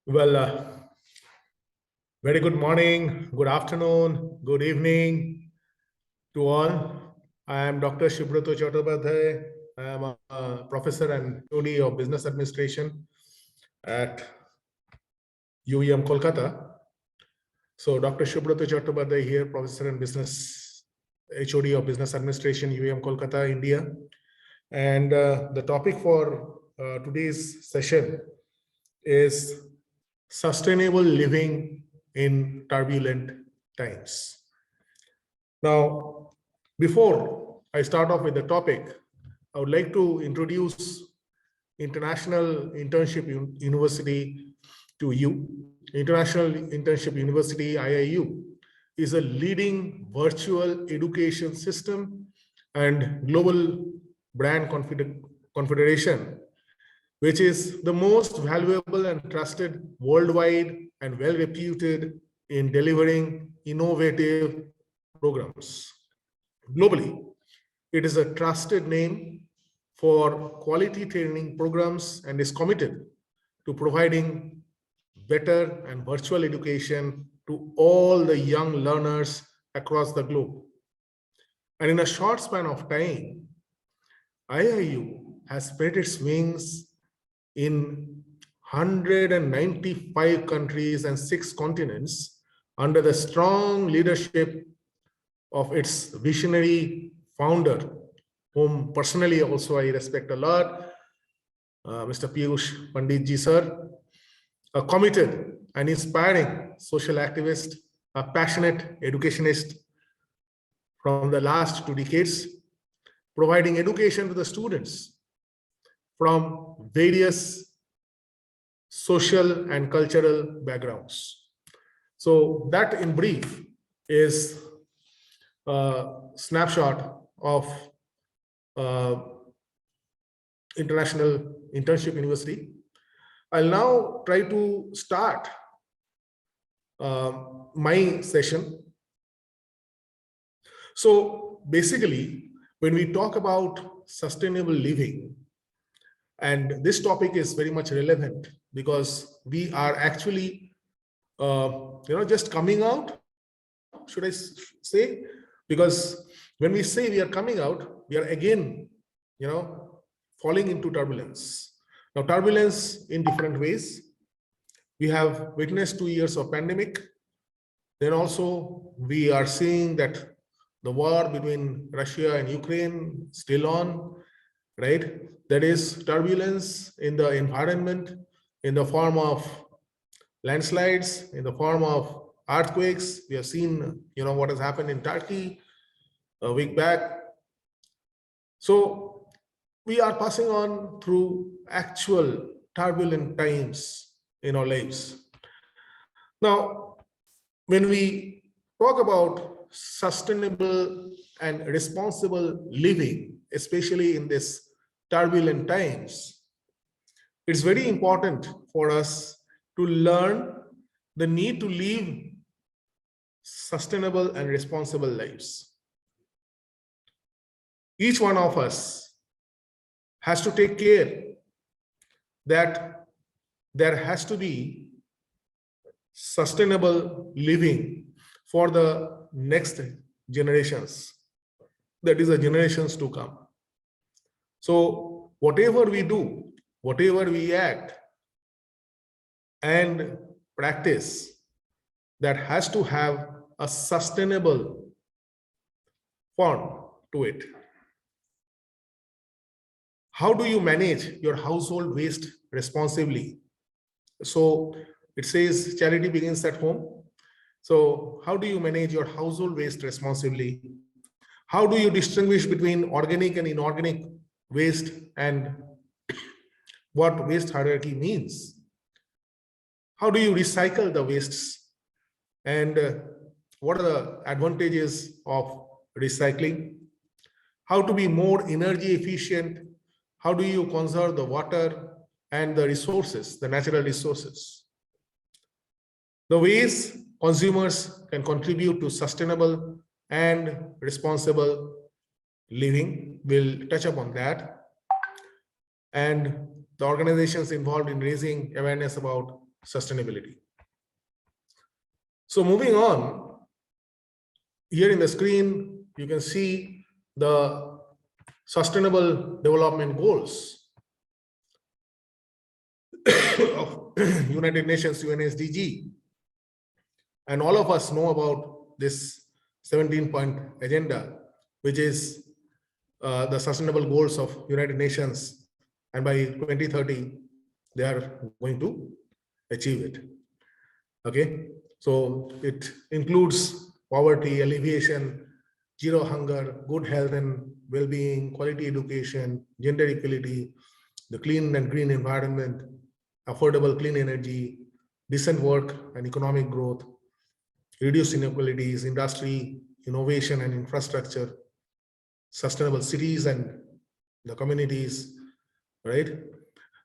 Well, very good morning, good afternoon, good evening to all. I am Dr. Subrata Chattopadhyay. I am a professor and HOD of Business Administration at UEM Kolkata. So Dr. Subrata Chattopadhyay here, professor in business, HOD of Business Administration, UEM Kolkata, India. And the topic for today's session is sustainable living in turbulent times. Now, before I start off with the topic, I would like to introduce International Internship University to you. International Internship University, IIU, is a leading virtual education system and global brand confederation, which is the most valuable and trusted worldwide and well-reputed in delivering innovative programs. Globally, it is a trusted name for quality training programs and is committed to providing better and virtual education to all the young learners across the globe. And in a short span of time, IIU has spread its wings in 195 countries and 6 continents under the strong leadership of its visionary founder, whom personally also I respect a lot, Mr. Piyush Pandit ji sir, a committed and inspiring social activist, a passionate educationist from the last 2 decades, providing education to the students from various social and cultural backgrounds. So that in brief is a snapshot of International Internship University. I'll now try to start my session. So basically, when we talk about sustainable living, and this topic is very much relevant because we are actually, just coming out, should I say? Because when we say we are coming out, we are again, falling into turbulence. Now, turbulence in different ways. We have witnessed 2 years of pandemic. Then also we are seeing that the war between Russia and Ukraine still on, right? That is turbulence in the environment in the form of landslides, in the form of earthquakes. We have seen, what has happened in Turkey a week back. So we are passing on through actual turbulent times in our lives. Now, when we talk about sustainable and responsible living, especially in this turbulent times, it's very important for us to learn the need to live sustainable and responsible lives. Each one of us has to take care that there has to be sustainable living for the next generations, that is the generations to come. So whatever we do, whatever we act and practice, that has to have a sustainable form to it. How do you manage your household waste responsibly? So it says charity begins at home. So how do you manage your household waste responsibly? How do you distinguish between organic and inorganic waste and what waste hierarchy means? How do you recycle the wastes? And what are the advantages of recycling? How to be more energy efficient? How do you conserve the water and the resources, the natural resources? The ways consumers can contribute to sustainable and responsible living, we'll touch upon that. And the organizations involved in raising awareness about sustainability. So moving on, here in the screen, you can see the Sustainable Development Goals of United Nations UNSDG. And all of us know about this 17-point agenda, which is the sustainable goals of United Nations. And by 2030, they are going to achieve it. Okay, so it includes poverty alleviation, zero hunger, good health and well-being, quality education, gender equality, the clean and green environment, affordable clean energy, decent work and economic growth, reduce inequalities, industry, innovation and infrastructure, sustainable cities and the communities, right?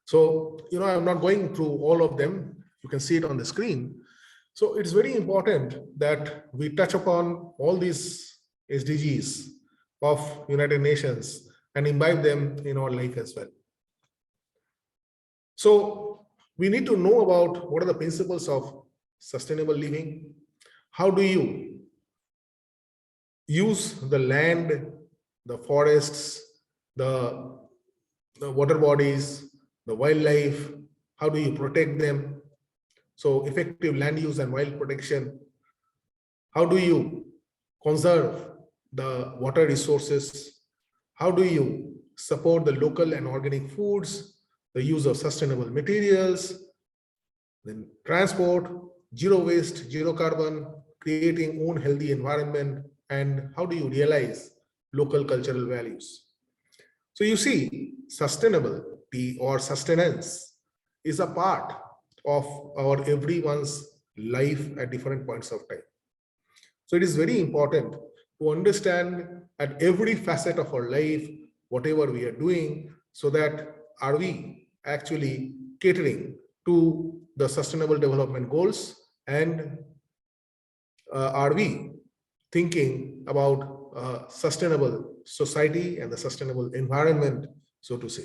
So, I'm not going through all of them. You can see it on the screen. So it's very important that we touch upon all these SDGs of United Nations and imbibe them in our life as well. So we need to know about what are the principles of sustainable living. How do you use the land, the forests, the water bodies, the wildlife? How do you protect them? So effective land use and wild protection. How do you conserve the water resources? How do you support the local and organic foods, the use of sustainable materials, then transport, zero waste, zero carbon, creating own healthy environment, and how do you realize local cultural values? So you see, sustainability or sustenance is a part of our everyone's life at different points of time. So it is very important to understand at every facet of our life, whatever we are doing, so that are we actually catering to the sustainable development goals, and are we thinking about sustainable society and the sustainable environment, so to say.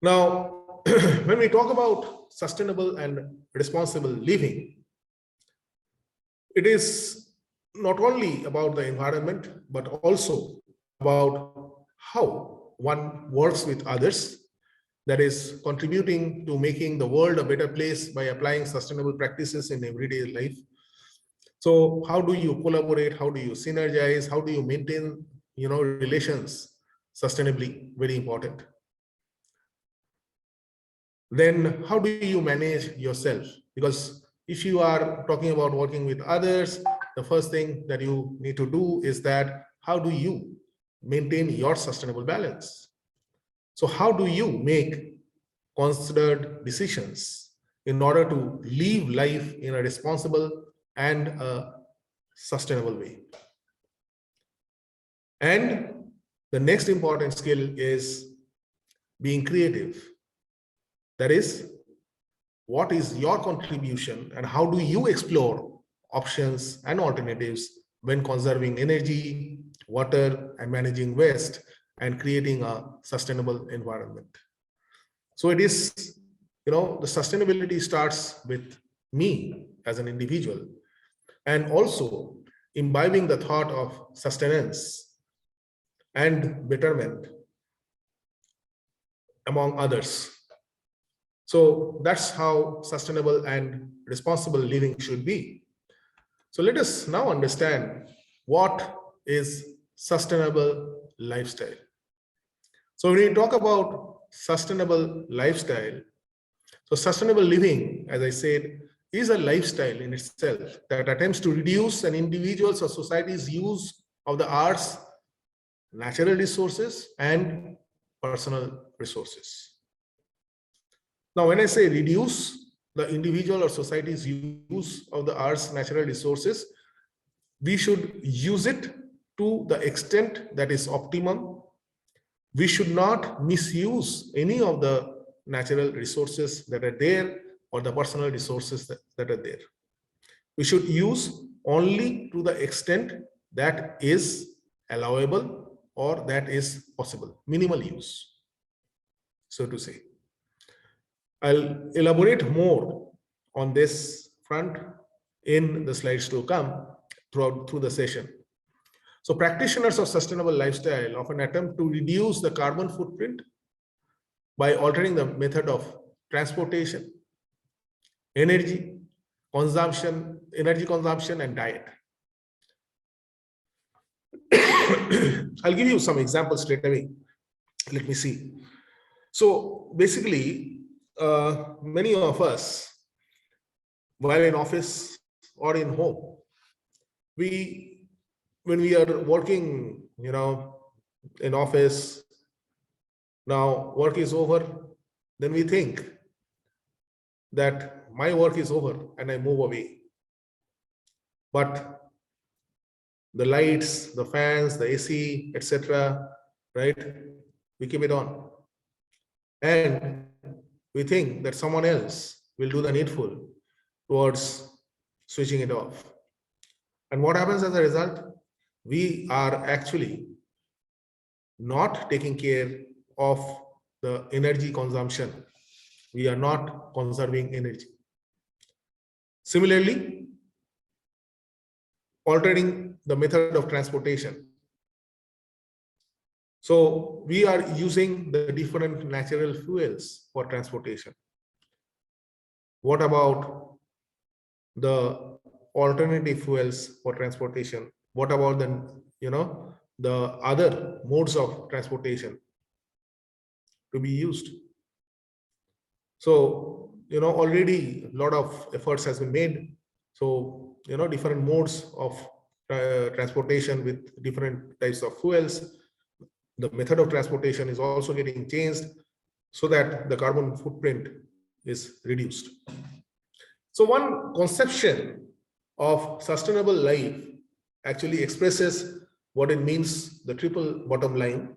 Now, when we talk about sustainable and responsible living, it is not only about the environment, but also about how one works with others, that is contributing to making the world a better place by applying sustainable practices in everyday life. So how do you collaborate? How do you synergize? How do you maintain, relations sustainably? Very important. Then how do you manage yourself? Because if you are talking about working with others, the first thing that you need to do is that how do you maintain your sustainable balance? So how do you make considered decisions in order to live life in a responsible and a sustainable way? And the next important skill is being creative. That is, what is your contribution and how do you explore options and alternatives when conserving energy, water, and managing waste and creating a sustainable environment? So it is, the sustainability starts with me as an individual, and also imbibing the thought of sustenance and betterment among others. So that's how sustainable and responsible living should be. So let us now understand what is sustainable lifestyle. So when we talk about sustainable lifestyle, so sustainable living, as I said, is a lifestyle in itself that attempts to reduce an individual's or society's use of the arts, natural resources, and personal resources. Now, when I say reduce the individual or society's use of the earth's natural resources, we should use it to the extent that is optimum. We should not misuse any of the natural resources that are there or the personal resources that are there. We should use only to the extent that is allowable or that is possible, minimal use, so to say. I'll elaborate more on this front in the slides to come through the session. So practitioners of sustainable lifestyle often attempt to reduce the carbon footprint by altering the method of transportation, energy consumption, and diet. I'll give you some examples straight away. Let me see. So basically, many of us, while in office or in home, when we are working, in office, now work is over, then we think that my work is over and I move away. But the lights, the fans, the AC, etc., right? We keep it on. And we think that someone else will do the needful towards switching it off. And what happens as a result? We are actually not taking care of the energy consumption. We are not conserving energy. Similarly, altering the method of transportation. So we are using the different natural fuels for transportation. What about the alternative fuels for transportation? What about the other modes of transportation to be used? So, already a lot of efforts has been made. So, different modes of transportation with different types of fuels. The method of transportation is also getting changed so that the carbon footprint is reduced. So one conception of sustainable life actually expresses what it means, the triple bottom line.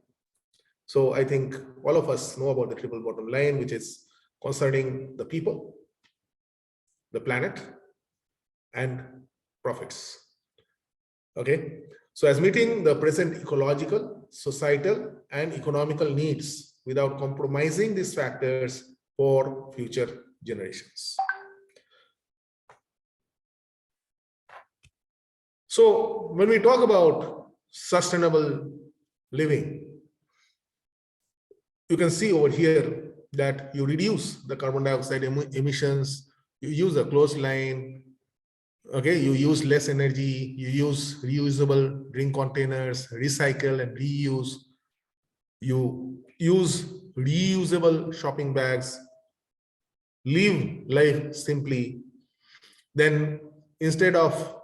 So I think all of us know about the triple bottom line, which is concerning the people, the planet, and profits. Okay. So as meeting the present ecological, societal, and economical needs without compromising these factors for future generations. So when we talk about sustainable living, you can see over here that you reduce the carbon dioxide emissions, you use a closed line, okay, you use less energy, you use reusable drink containers, recycle and reuse, you use reusable shopping bags, live life simply. Then instead of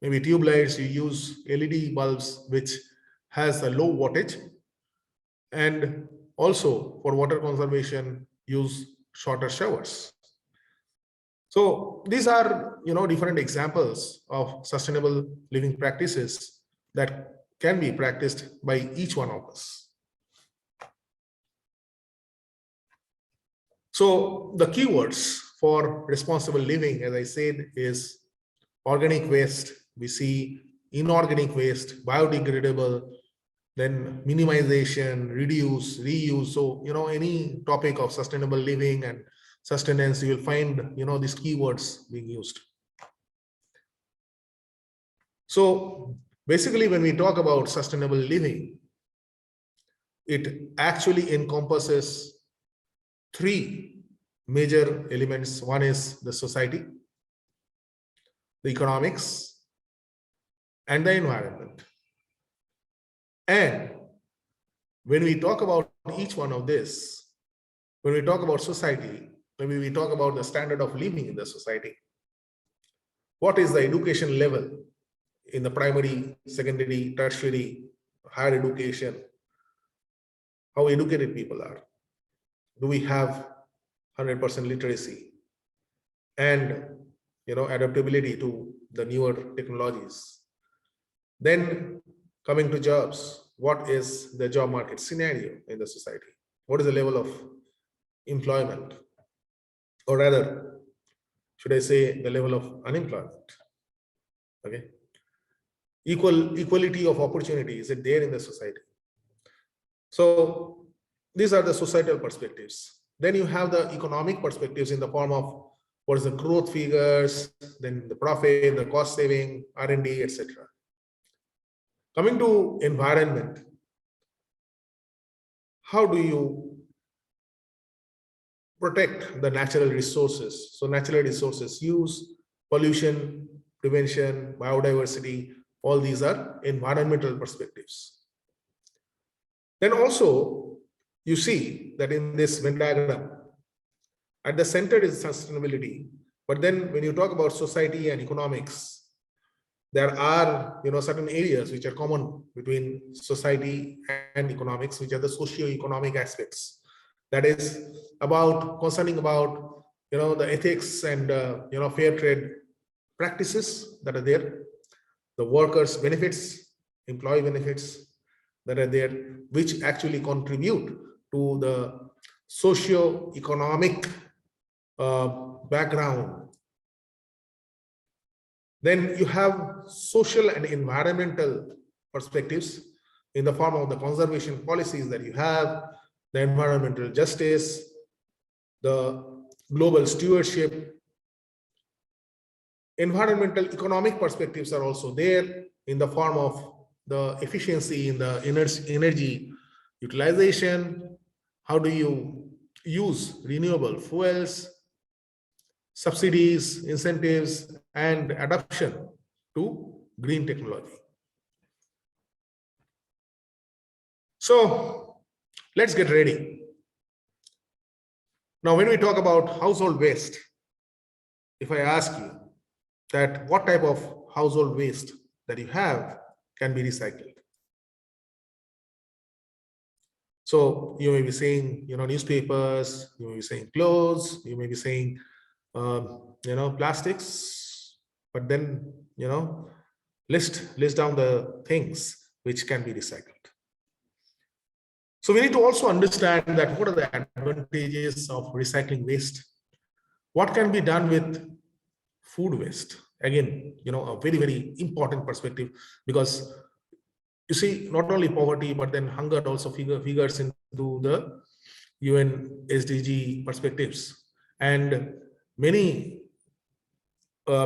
maybe tube lights, you use LED bulbs which has a low wattage, and also for water conservation use shorter showers. So these are different examples of sustainable living practices that can be practiced by each one of us. So the keywords for responsible living, as I said, is organic waste. We see inorganic waste, biodegradable, then minimization, reduce, reuse. So any topic of sustainable living and sustenance, you will find these keywords being used. So basically, when we talk about sustainable living, it actually encompasses three major elements. One is the society, the economics, and the environment. And when we talk about each one of this, when we talk about society, maybe we talk about the standard of living in the society. What is the education level in the primary, secondary, tertiary, higher education? How educated people are? Do we have 100% literacy and adaptability to the newer technologies? Then coming to jobs, what is the job market scenario in the society? What is the level of employment? Or rather, should I say the level of unemployment? Okay. Equality of opportunity, is it there in the society? So these are the societal perspectives. Then you have the economic perspectives in the form of what is the growth figures, then the profit, the cost saving, R&D, etc. Coming to environment, how do you protect the natural resources? So natural resources use, pollution, prevention, biodiversity, all these are environmental perspectives. Then also, you see that in this Venn diagram, at the center is sustainability. But then when you talk about society and economics, there are certain areas which are common between society and economics, which are the socio-economic aspects. That is concerning about the ethics and fair trade practices that are there, the workers' benefits, employee benefits that are there, which actually contribute to the socio-economic background. Then you have social and environmental perspectives in the form of the conservation policies that you have, the environmental justice, the global stewardship. Environmental economic perspectives are also there in the form of the efficiency in the energy utilization. How do you use renewable fuels, subsidies, incentives, and adoption to green technology? So let's get ready. Now, when we talk about household waste, if I ask you that what type of household waste that you have can be recycled. So you may be saying, newspapers, you may be saying clothes, you may be saying, plastics, but then, list down the things which can be recycled. So we need to also understand that what are the advantages of recycling waste? What can be done with food waste? Again, a very, very important perspective, because you see, not only poverty, but then hunger also figures into the UN SDG perspectives. And many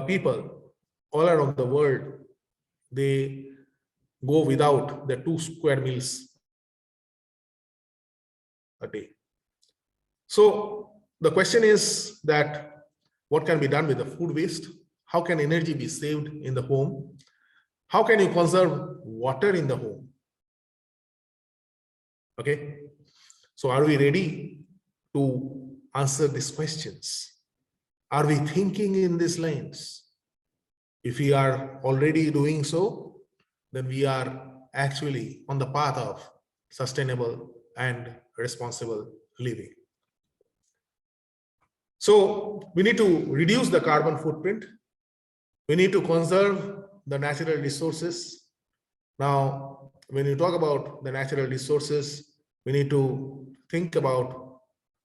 people all around the world, they go without their 2 square meals a day. So the question is that what can be done with the food waste? How can energy be saved in the home? How can you conserve water in the home? Okay, so are we ready to answer these questions? Are we thinking in these lines? If we are already doing so, then we are actually on the path of sustainable and responsible living. So we need to reduce the carbon footprint. We need to conserve the natural resources. Now, when you talk about the natural resources, we need to think about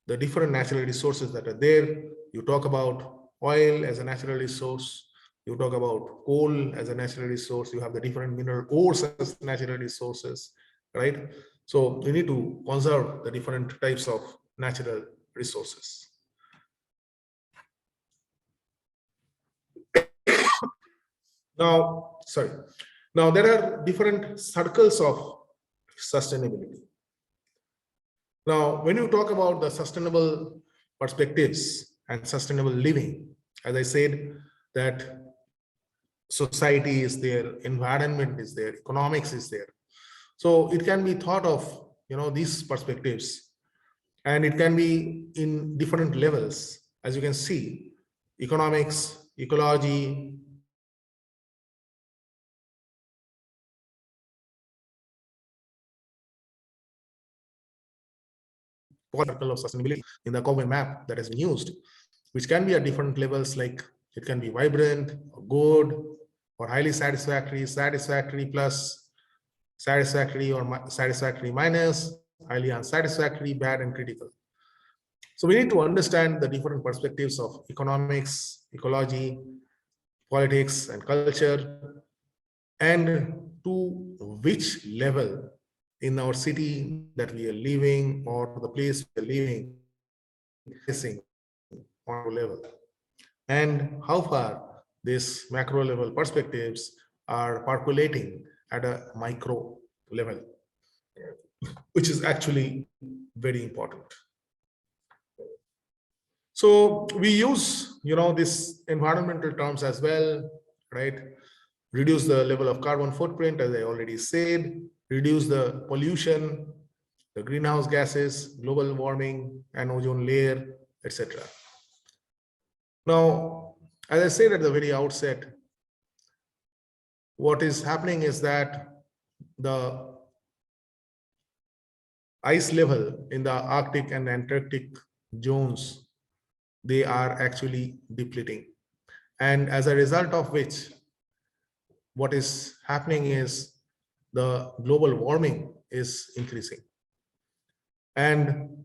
the different natural resources that are there. You talk about oil as a natural resource. You talk about coal as a natural resource. You have the different mineral ores as natural resources, right? So we need to conserve the different types of natural resources. Now, there are different circles of sustainability. Now, when you talk about the sustainable perspectives and sustainable living, as I said, that society is there, environment is there, economics is there. So it can be thought of, these perspectives, and it can be in different levels. As you can see, economics, ecology, circle of sustainability in the Common Map that has been used, which can be at different levels, like it can be vibrant, or good, or highly satisfactory, satisfactory plus, satisfactory or satisfactory minus, highly unsatisfactory, bad, and critical. So we need to understand the different perspectives of economics, ecology, politics, and culture, and to which level in our city that we are living or the place we are living, on macro level, and how far these macro level perspectives are percolating at a micro level, which is actually very important. So we use, this environmental terms as well, right? Reduce the level of carbon footprint, as I already said, reduce the pollution, the greenhouse gases, global warming, and ozone layer, etc. Now, as I said at the very outset, what is happening is that the ice level in the Arctic and Antarctic zones, they are actually depleting. And as a result of which, what is happening is the global warming is increasing. And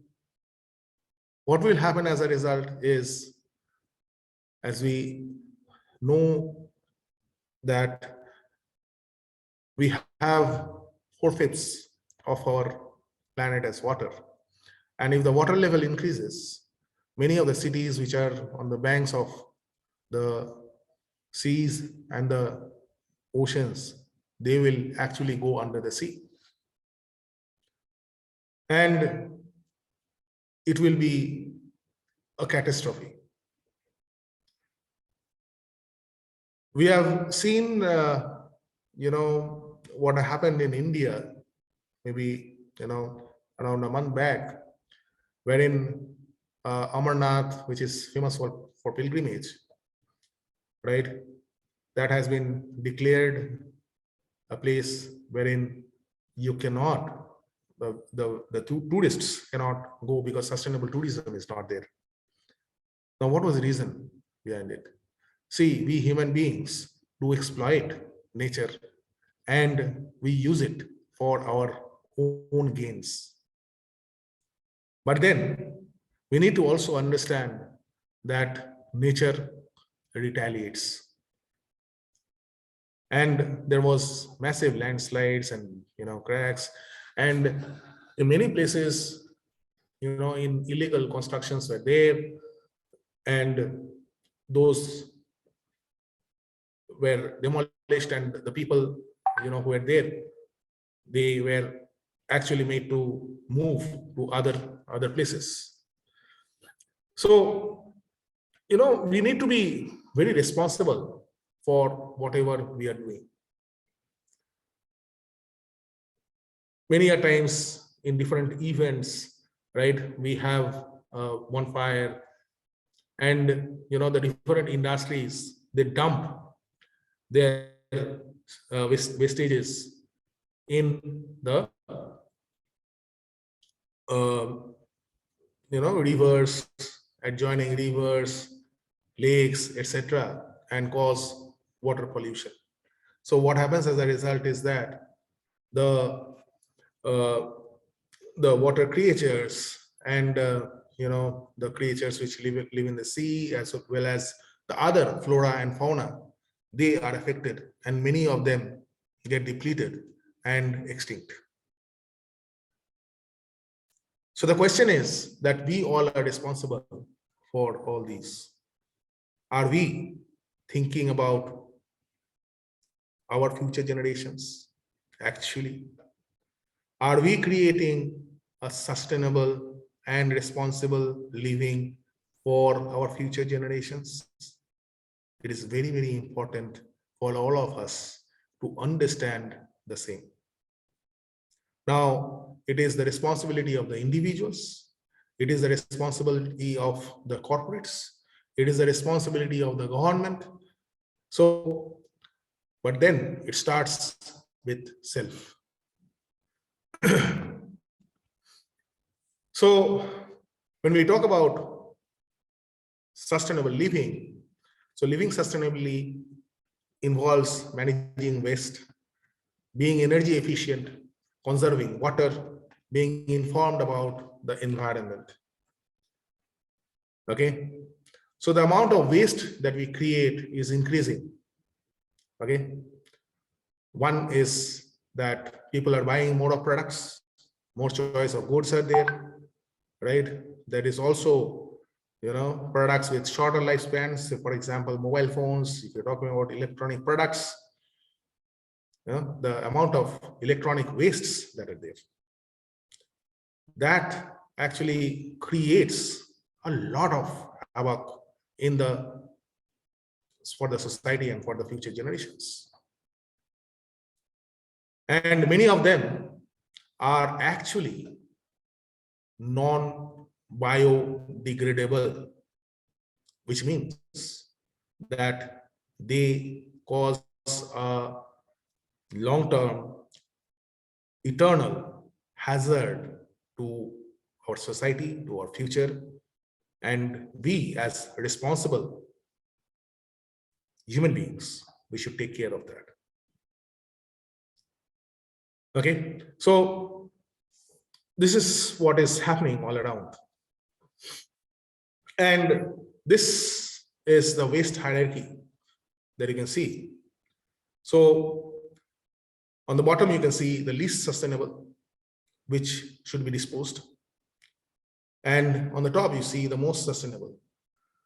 what will happen as a result is, as we know that we have 4/5 of our planet as water. And if the water level increases, many of the cities which are on the banks of the seas and the oceans, they will actually go under the sea. And it will be a catastrophe. We have seen, what happened in India, maybe, around a month back, wherein Amarnath, which is famous for pilgrimage, right? That has been declared a place wherein you cannot, the tourists cannot go because sustainable tourism is not there. Now, what was the reason behind it? See, we human beings do exploit nature and we use it for our own gains. But then we need to also understand that nature retaliates. And there was massive landslides and cracks, and in many places, in illegal constructions were there, and those were demolished, and the people who were there, they were actually made to move to other places. So we need to be very responsible for whatever we are doing. Many a times in different events, right, we have bonfire, and the different industries, they dump their wastages in the rivers, adjoining rivers, lakes, etc., and cause water pollution. So what happens as a result is that the water creatures and the creatures which live in the sea, as well as the other flora and fauna, they are affected, and many of them get depleted and extinct. So the question is that we all are responsible for all these. Are we thinking about our future generations? Actually, are we creating a sustainable and responsible living for our future generations? It is very, very important for all of us to understand the same. Now, it is the responsibility of the individuals. It is the responsibility of the corporates. It is the responsibility of the government. So, but then it starts with self. So, when we talk about sustainable living, so living sustainably involves managing waste, being energy efficient, conserving water, being informed about the environment. Okay, so the amount of waste that we create is increasing. Okay, one is that people are buying more of products, more choice of goods are there, right? That is also products with shorter lifespans. So for example, mobile phones, if you're talking about electronic products, the amount of electronic wastes that are there, that actually creates a lot of havoc for the society and for the future generations. And many of them are actually non-biodegradable, which means that they cause a long-term, eternal hazard to our society, to our future, and we as responsible human beings, we should take care of that. Okay, so this is what is happening all around. And this is the waste hierarchy that you can see. So on the bottom, you can see the least sustainable, which should be disposed. And on the top, you see the most sustainable.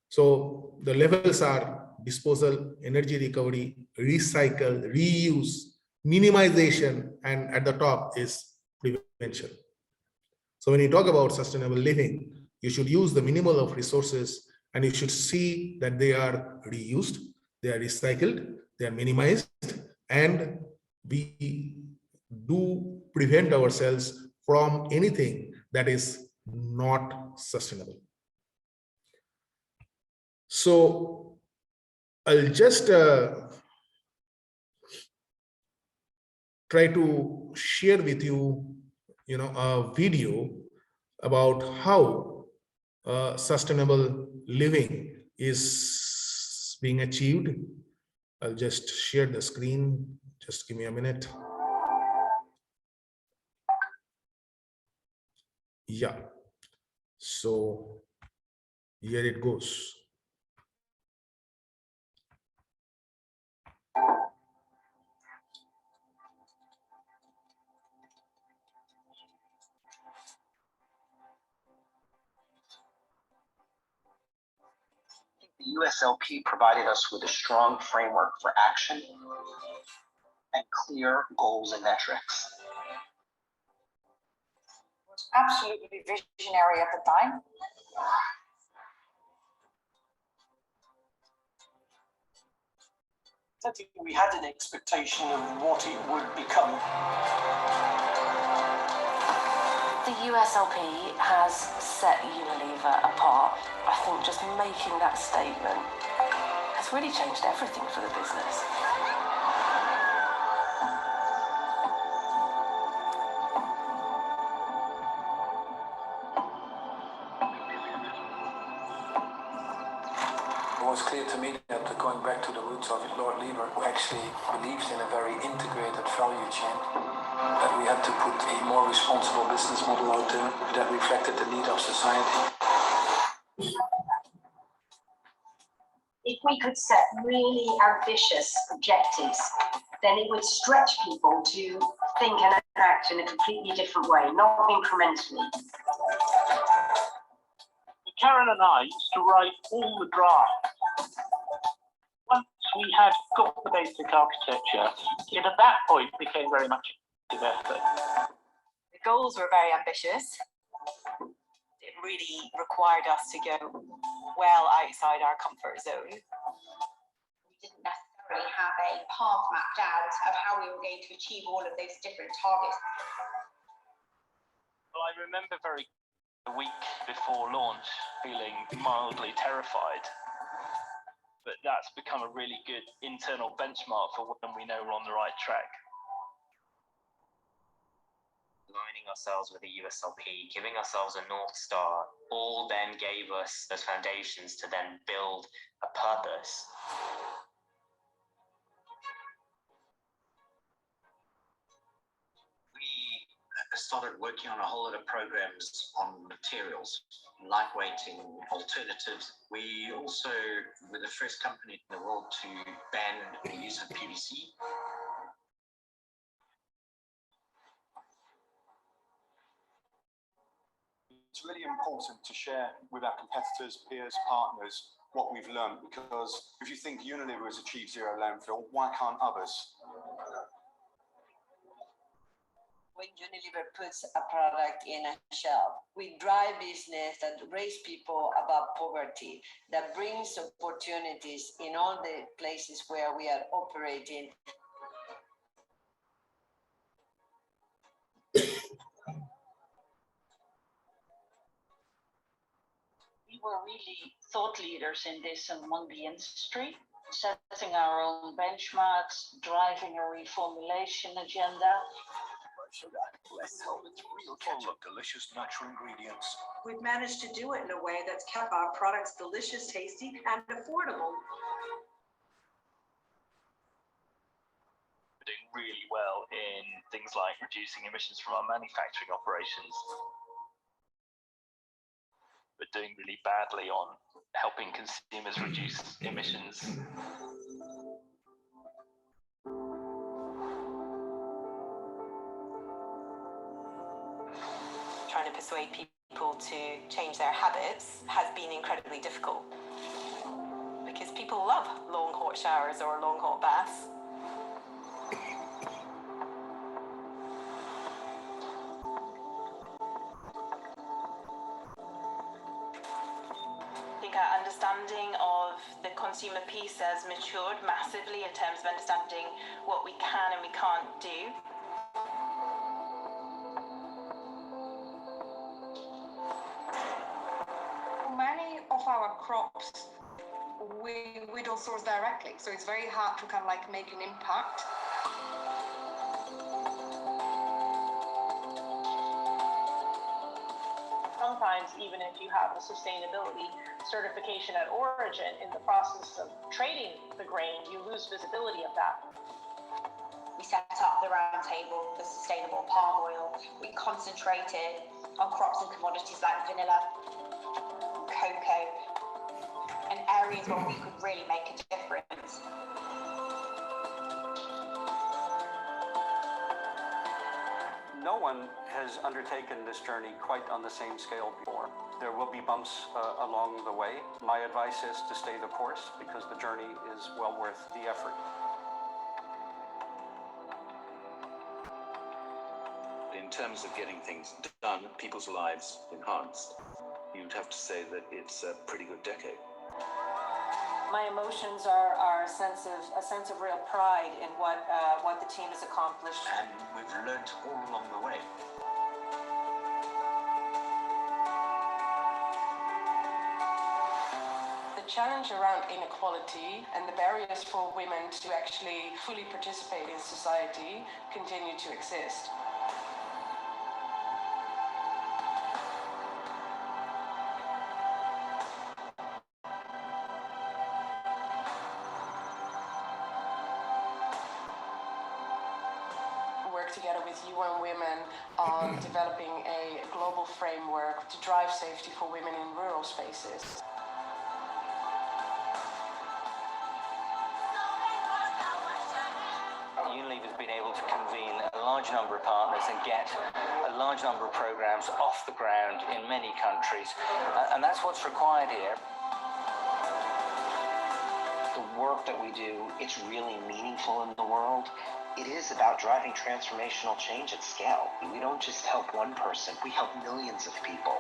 So the levels are disposal, energy recovery, recycle, reuse, minimization, and at the top is prevention. So when you talk about sustainable living, you should use the minimal of resources, and you should see that they are reused, they are recycled, they are minimized, and we do prevent ourselves from anything that is not sustainable. So I'll just try to share with you, a video about how sustainable living is being achieved. I'll just share the screen. Just give me a minute. Yeah. So here it goes. The USLP provided us with a strong framework for action and clear goals and metrics. It was absolutely visionary at the time. I think we had an expectation of what it would become. The USLP has set Unilever apart. I think just making that statement has really changed everything for the business. It was clear to me that going back to the roots of it, Lord Lever, who actually believes in a very integrated value chain, that we had to put a more responsible business model out there that reflected the need of society. If we could set really ambitious objectives, then it would stretch people to think and act in a completely different way, not incrementally. Karen and I used to write all the drafts. Once we had got the basic architecture, it at that point became very much an effort. The goals were very ambitious. It really required us to go well outside our comfort zone. We didn't necessarily have a path mapped out of how we were going to achieve all of those different targets. Well, I remember a week before launch feeling mildly terrified, but that's become a really good internal benchmark for when we know we're on the right track. Aligning ourselves with the USLP, giving ourselves a North Star, all then gave us those foundations to then build a purpose. We started working on a whole lot of programs on materials, lightweighting, alternatives. We also were the first company in the world to ban the use of PVC. it's really important to share with our competitors, peers, partners, what we've learned, because if you think Unilever has achieved zero landfill, why can't others? When Unilever puts a product in a shelf, we drive business that raise people above poverty, that brings opportunities in all the places where we are operating. We were really thought leaders in this among the industry, setting our own benchmarks, driving a reformulation agenda. Sugar, less salt, it's real full of delicious natural ingredients. We've managed to do it in a way that's kept our products delicious, tasty, and affordable. We're doing really well in things like reducing emissions from our manufacturing operations. We're doing really badly on helping consumers reduce emissions. Trying to persuade people to change their habits has been incredibly difficult because people love long hot showers or long hot baths. I think our understanding of the consumer piece has matured massively in terms of understanding what we can and we can't do. Many of our crops we don't source directly, so it's very hard to kind of like make an impact. Sometimes, even if you have a sustainability certification at origin, in the process of trading the grain, you lose visibility of that. We set up the round table for sustainable palm oil. We concentrated on crops and commodities like vanilla, cocoa, and areas where we could really make a difference. No one has undertaken this journey quite on the same scale before. There will be bumps along the way. My advice is to stay the course because the journey is well worth the effort. In terms of getting things done, people's lives enhanced, you'd have to say that it's a pretty good decade. My emotions are a sense of real pride in what the team has accomplished. And we've learnt all along the way. The challenge around inequality and the barriers for women to actually fully participate in society continue to exist. Together with UN Women on developing a global framework to drive safety for women in rural spaces. Unilever has been able to convene a large number of partners and get a large number of programs off the ground in many countries, and that's what's required here. The work that we do, it's really meaningful in the world. It is about driving transformational change at scale. We don't just help one person, we help millions of people.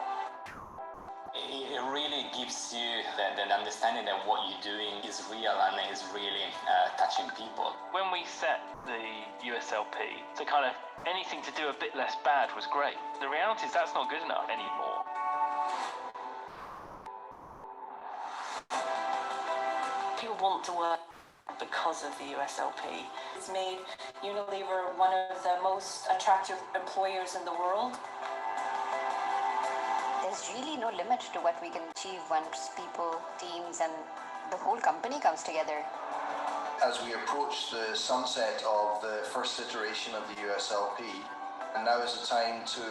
It really gives you the understanding that what you're doing is real and is really touching people. When we set the USLP, to kind of anything to do a bit less bad was great. The reality is that's not good enough anymore. People want to work because of the USLP. It's made Unilever one of the most attractive employers in the world. There's really no limit to what we can achieve once people, teams, and the whole company comes together. As we approach the sunset of the first iteration of the USLP, and now is the time to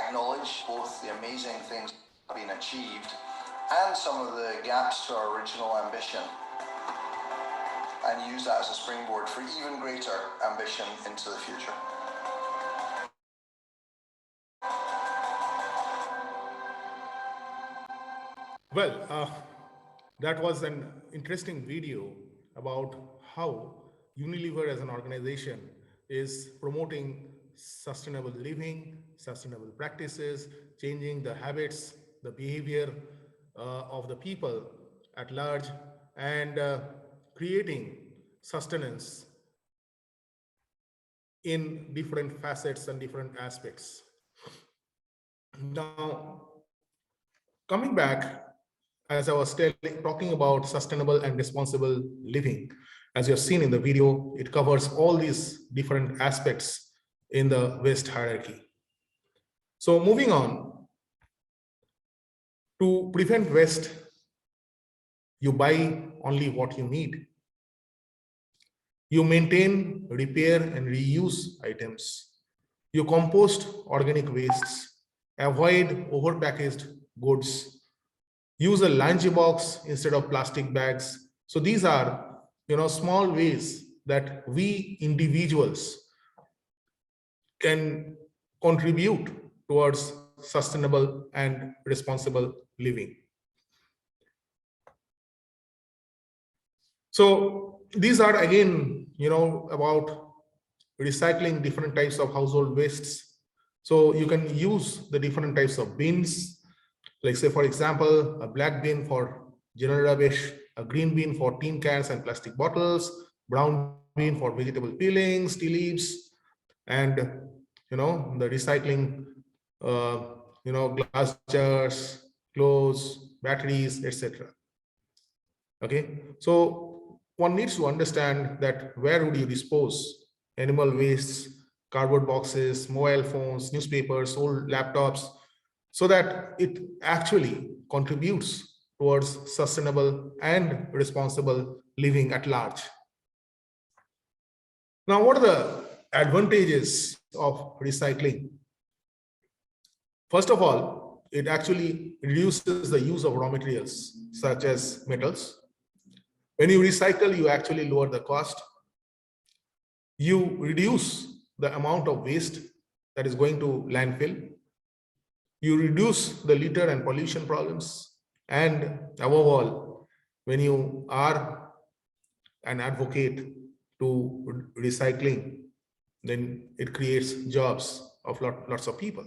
acknowledge both the amazing things that have been achieved and some of the gaps to our original ambition, and use that as a springboard for even greater ambition into the future. Well, that was an interesting video about how Unilever as an organization is promoting sustainable living, sustainable practices, changing the habits, the behavior of the people at large, and creating sustenance in different facets and different aspects. Now, coming back, as I was talking about sustainable and responsible living, as you have seen in the video, it covers all these different aspects in the waste hierarchy. So moving on, to prevent waste, you buy only what you need. You maintain, repair, and reuse items. You compost organic wastes, avoid overpackaged goods, use a lunch box instead of plastic bags. So these are, small ways that we individuals can contribute towards sustainable and responsible living. So these are again, about recycling different types of household wastes. So you can use the different types of bins, like say, for example, a black bin for general rubbish, a green bin for tin cans and plastic bottles, brown bin for vegetable peelings, tea leaves, and the recycling, glass jars, clothes, batteries, etc. Okay, so one needs to understand that where would you dispose animal wastes, cardboard boxes, mobile phones, newspapers, old laptops, so that it actually contributes towards sustainable and responsible living at large. Now, what are the advantages of recycling? First of all, it actually reduces the use of raw materials such as metals. When you recycle, you actually lower the cost. You reduce the amount of waste that is going to landfill. You reduce the litter and pollution problems. And above all, when you are an advocate to recycling, then it creates jobs of lots of people.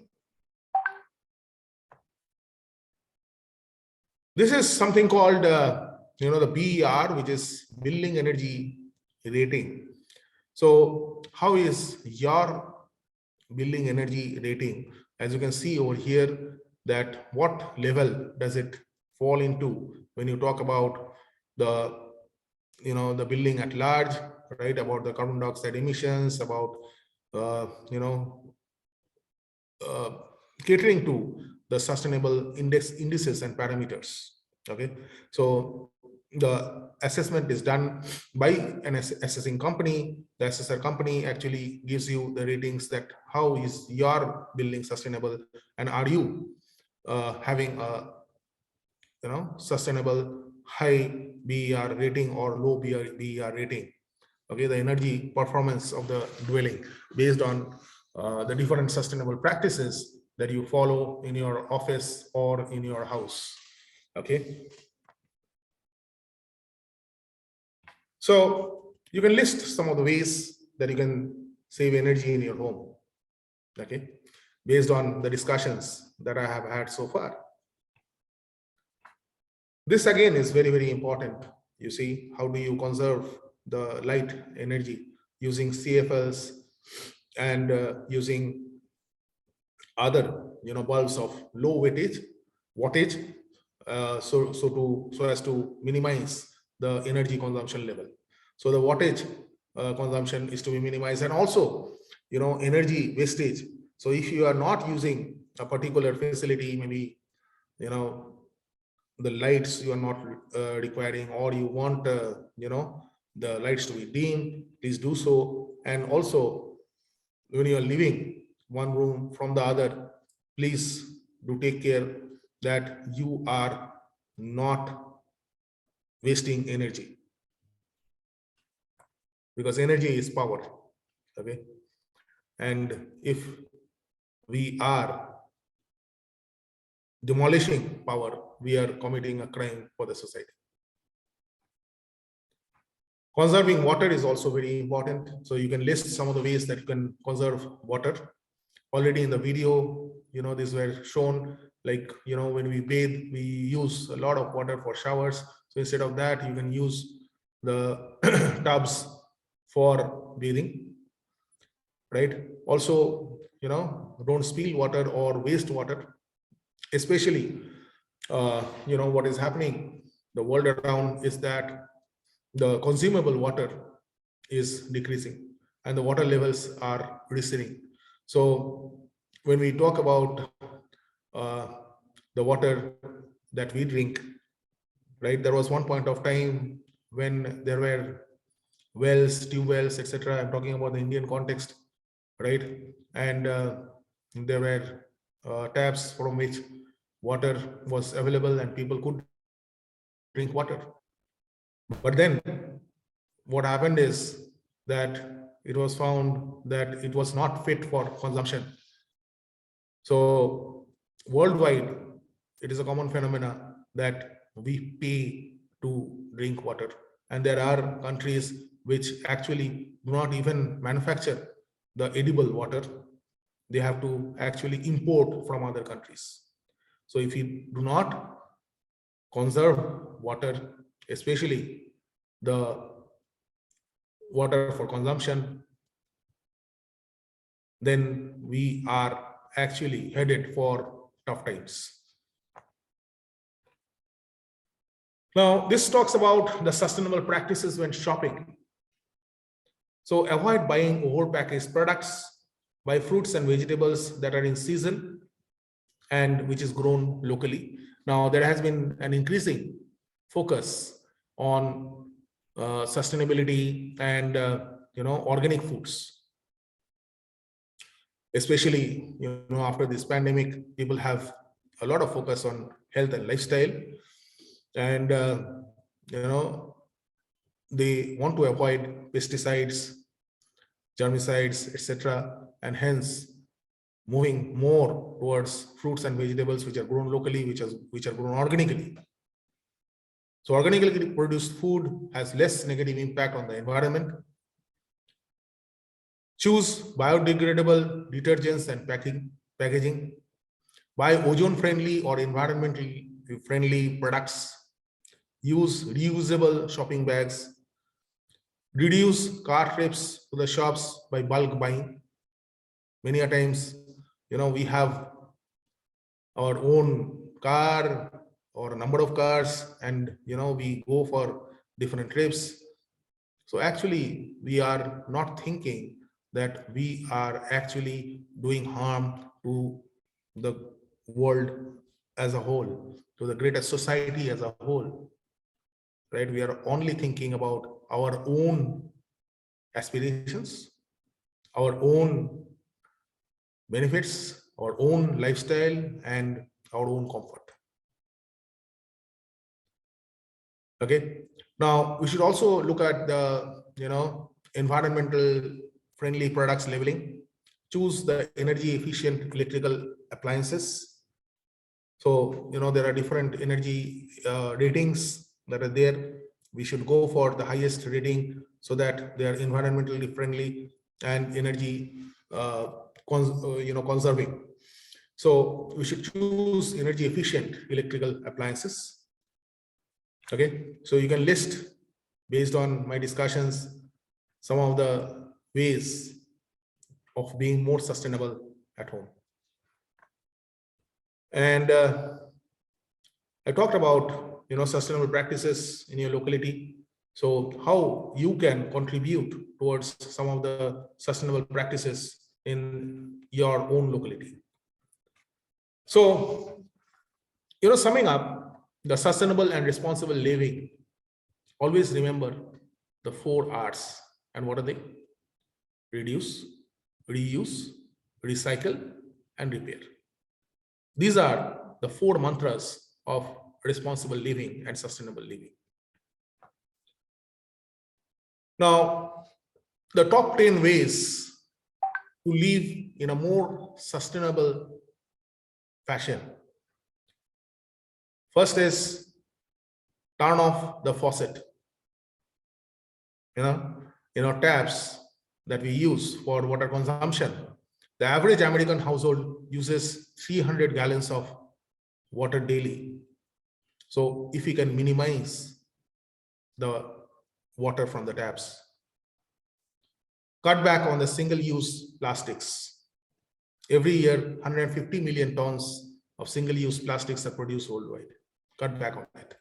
This is something called the BER, which is Building Energy Rating. So how is your building energy rating? As you can see over here, that what level does it fall into when you talk about the the building at large, right? About the carbon dioxide emissions, about catering to the sustainable indices and parameters. Okay, so the assessment is done by an assessing company. The assessor company actually gives you the ratings that how is your building sustainable, and are you having a sustainable high BER rating or low BER rating. Okay, the energy performance of the dwelling based on the different sustainable practices that you follow in your office or in your house. Okay, so you can list some of the ways that you can save energy in your home, okay, based on the discussions that I have had so far. This again is very, very important. You see, how do you conserve the light energy using CFLs and using other bulbs of low wattage, so as to minimize the energy consumption level. So the wattage consumption is to be minimized, and also energy wastage. So if you are not using a particular facility, maybe the lights you are not requiring, or you want the lights to be dim, please do so. And also when you are leaving one room from the other, please do take care that you are not wasting energy, because energy is power. Okay, and if we are demolishing power, we are committing a crime for the society. Conserving water is also very important. So you can list some of the ways that you can conserve water. Already in the video, these were shown, like, when we bathe, we use a lot of water for showers. So instead of that, you can use the tubs for bathing, right? Also, don't spill water or waste water, especially, what is happening the world around is that the consumable water is decreasing and the water levels are receding. So when we talk about the water that we drink, right, there was one point of time when there were wells, tube wells, etc. I'm talking about the Indian context, right? And there were taps from which water was available and people could drink water. But then what happened is that it was found that it was not fit for consumption. So worldwide, it is a common phenomena that we pay to drink water. And there are countries which actually do not even manufacture the edible water. They have to actually import from other countries. So if you do not conserve water, especially the water for consumption, then we are actually headed for tough times. Now, this talks about the sustainable practices when shopping. So avoid buying overpackaged products, buy fruits and vegetables that are in season and which is grown locally. Now, there has been an increasing focus on sustainability and organic foods. Especially, after this pandemic, people have a lot of focus on health and lifestyle, and they want to avoid pesticides, germicides, etc., and hence moving more towards fruits and vegetables which are grown locally, which are grown organically. So organically produced food has less negative impact on the environment. Choose biodegradable detergents and packaging. Buy ozone-friendly or environmentally friendly products. Use reusable shopping bags. Reduce car trips to the shops by bulk buying. Many a times, we have our own car or a number of cars, and we go for different trips. So actually, we are not thinking that we are actually doing harm to the world as a whole, to the greater society as a whole, right? We are only thinking about our own aspirations, our own benefits, our own lifestyle, and our own comfort. Okay. Now we should also look at the environmental friendly products labeling. Choose the energy efficient electrical appliances. So there are different energy ratings that are there. We should go for the highest rating so that they are environmentally friendly and energy conserving. So we should choose energy efficient electrical appliances. Okay, so you can list, based on my discussions, some of the ways of being more sustainable at home. And I talked about sustainable practices in your locality. So how you can contribute towards some of the sustainable practices in your own locality. So summing up, the sustainable and responsible living, always remember the 4 R's. And what are they? Reduce, reuse, recycle, and repair. These are the 4 mantras of responsible living and sustainable living. Now, the top 10 ways to live in a more sustainable fashion. First is turn off the faucet. Taps that we use for water consumption. The average American household uses 300 gallons of water daily. So if we can minimize the water from the taps, cut back on the single-use plastics. Every year, 150 million tons of single-use plastics are produced worldwide. Cut back on that.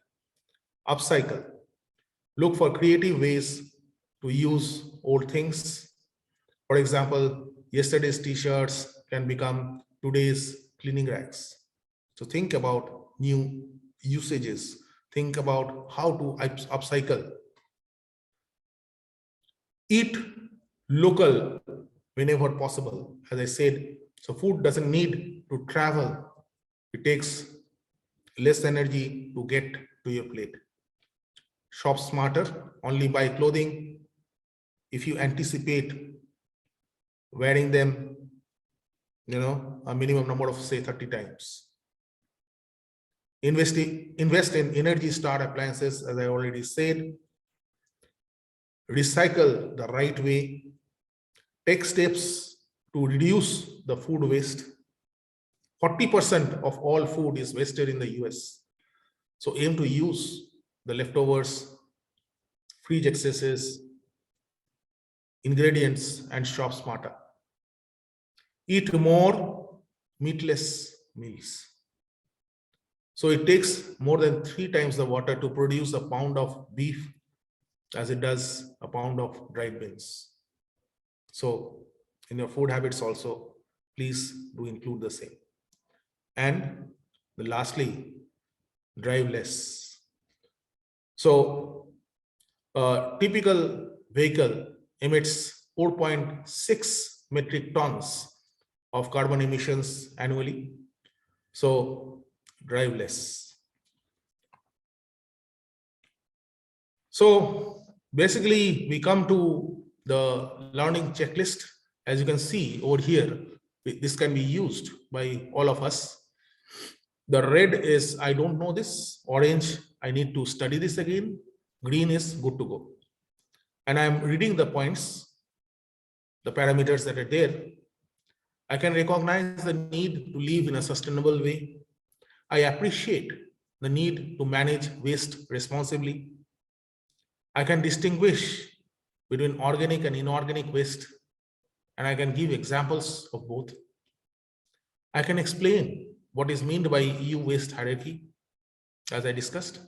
Upcycle. Look for creative ways to use old things. For example, yesterday's t-shirts can become today's cleaning rags. So think about new usages. Think about how to upcycle. Eat local whenever possible. As I said, so food doesn't need to travel. It takes less energy to get to your plate. Shop smarter. Only buy clothing if you anticipate wearing them, a minimum number of, say, 30 times. Invest in Energy Star appliances, as I already said. Recycle the right way. Take steps to reduce the food waste. 40% of all food is wasted in the US. So aim to use the leftovers, fridge excesses, ingredients, and shop smarter. Eat more meatless meals. So it takes more than 3 times the water to produce a pound of beef as it does a pound of dried beans. So in your food habits also, please do include the same. And lastly, drive less. So a typical vehicle emits 4.6 metric tons of carbon emissions annually. So drive less. So basically, we come to the learning checklist. As you can see over here, this can be used by all of us. The red is, I don't know this. Orange, I need to study this again. Green is good to go. And I'm reading the points, the parameters that are there. I can recognize the need to live in a sustainable way. I appreciate the need to manage waste responsibly. I can distinguish between organic and inorganic waste, and I can give examples of both. I can explain what is meant by EU waste hierarchy, as I discussed.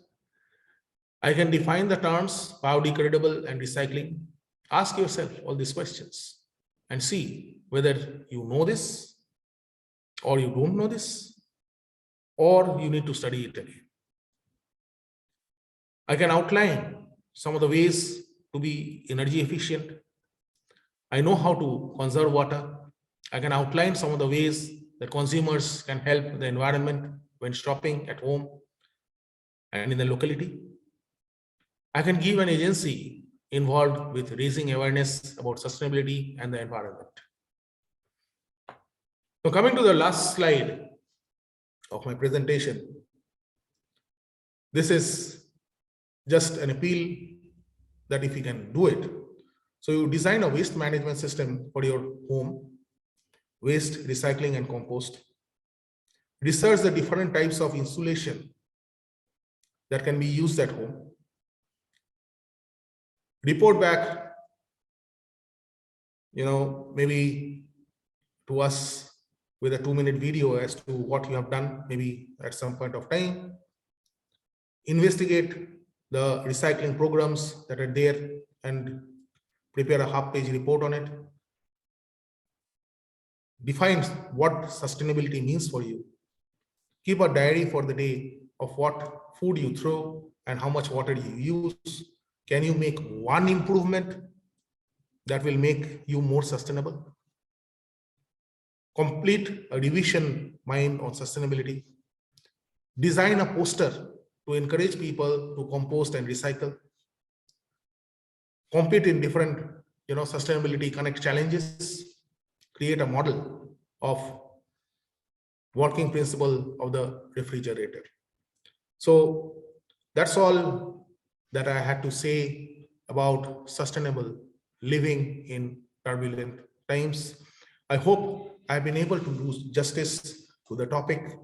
I can define the terms biodegradable and recycling. Ask yourself all these questions and see whether you know this or you don't know this, or you need to study it again. I can outline some of the ways to be energy efficient. I know how to conserve water. I can outline some of the ways that consumers can help the environment when shopping at home and in the locality. I can give an agency involved with raising awareness about sustainability and the environment. So coming to the last slide of my presentation, this is just an appeal that if you can do it. So you design a waste management system for your home, waste, recycling, and compost. Research the different types of insulation that can be used at home. Report back, maybe to us with a 2-minute video as to what you have done, maybe at some point of time. Investigate the recycling programs that are there and prepare a half-page report on it. Define what sustainability means for you. Keep a diary for the day of what food you throw and how much water you use. Can you make one improvement that will make you more sustainable? Complete a revision mind on sustainability. Design a poster to encourage people to compost and recycle. Compete in different sustainability connect challenges. Create a model of working principle of the refrigerator. So that's all that I had to say about sustainable living in turbulent times. I hope I've been able to do justice to the topic.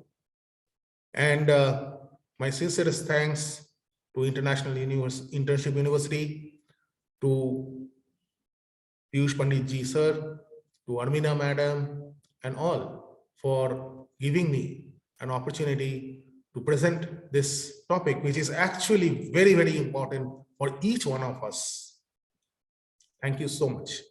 And my sincerest thanks to International Internship University, to Piyush Pandit ji sir, to Armina madam, and all for giving me an opportunity to present this topic, which is actually very, very important for each one of us. Thank you so much.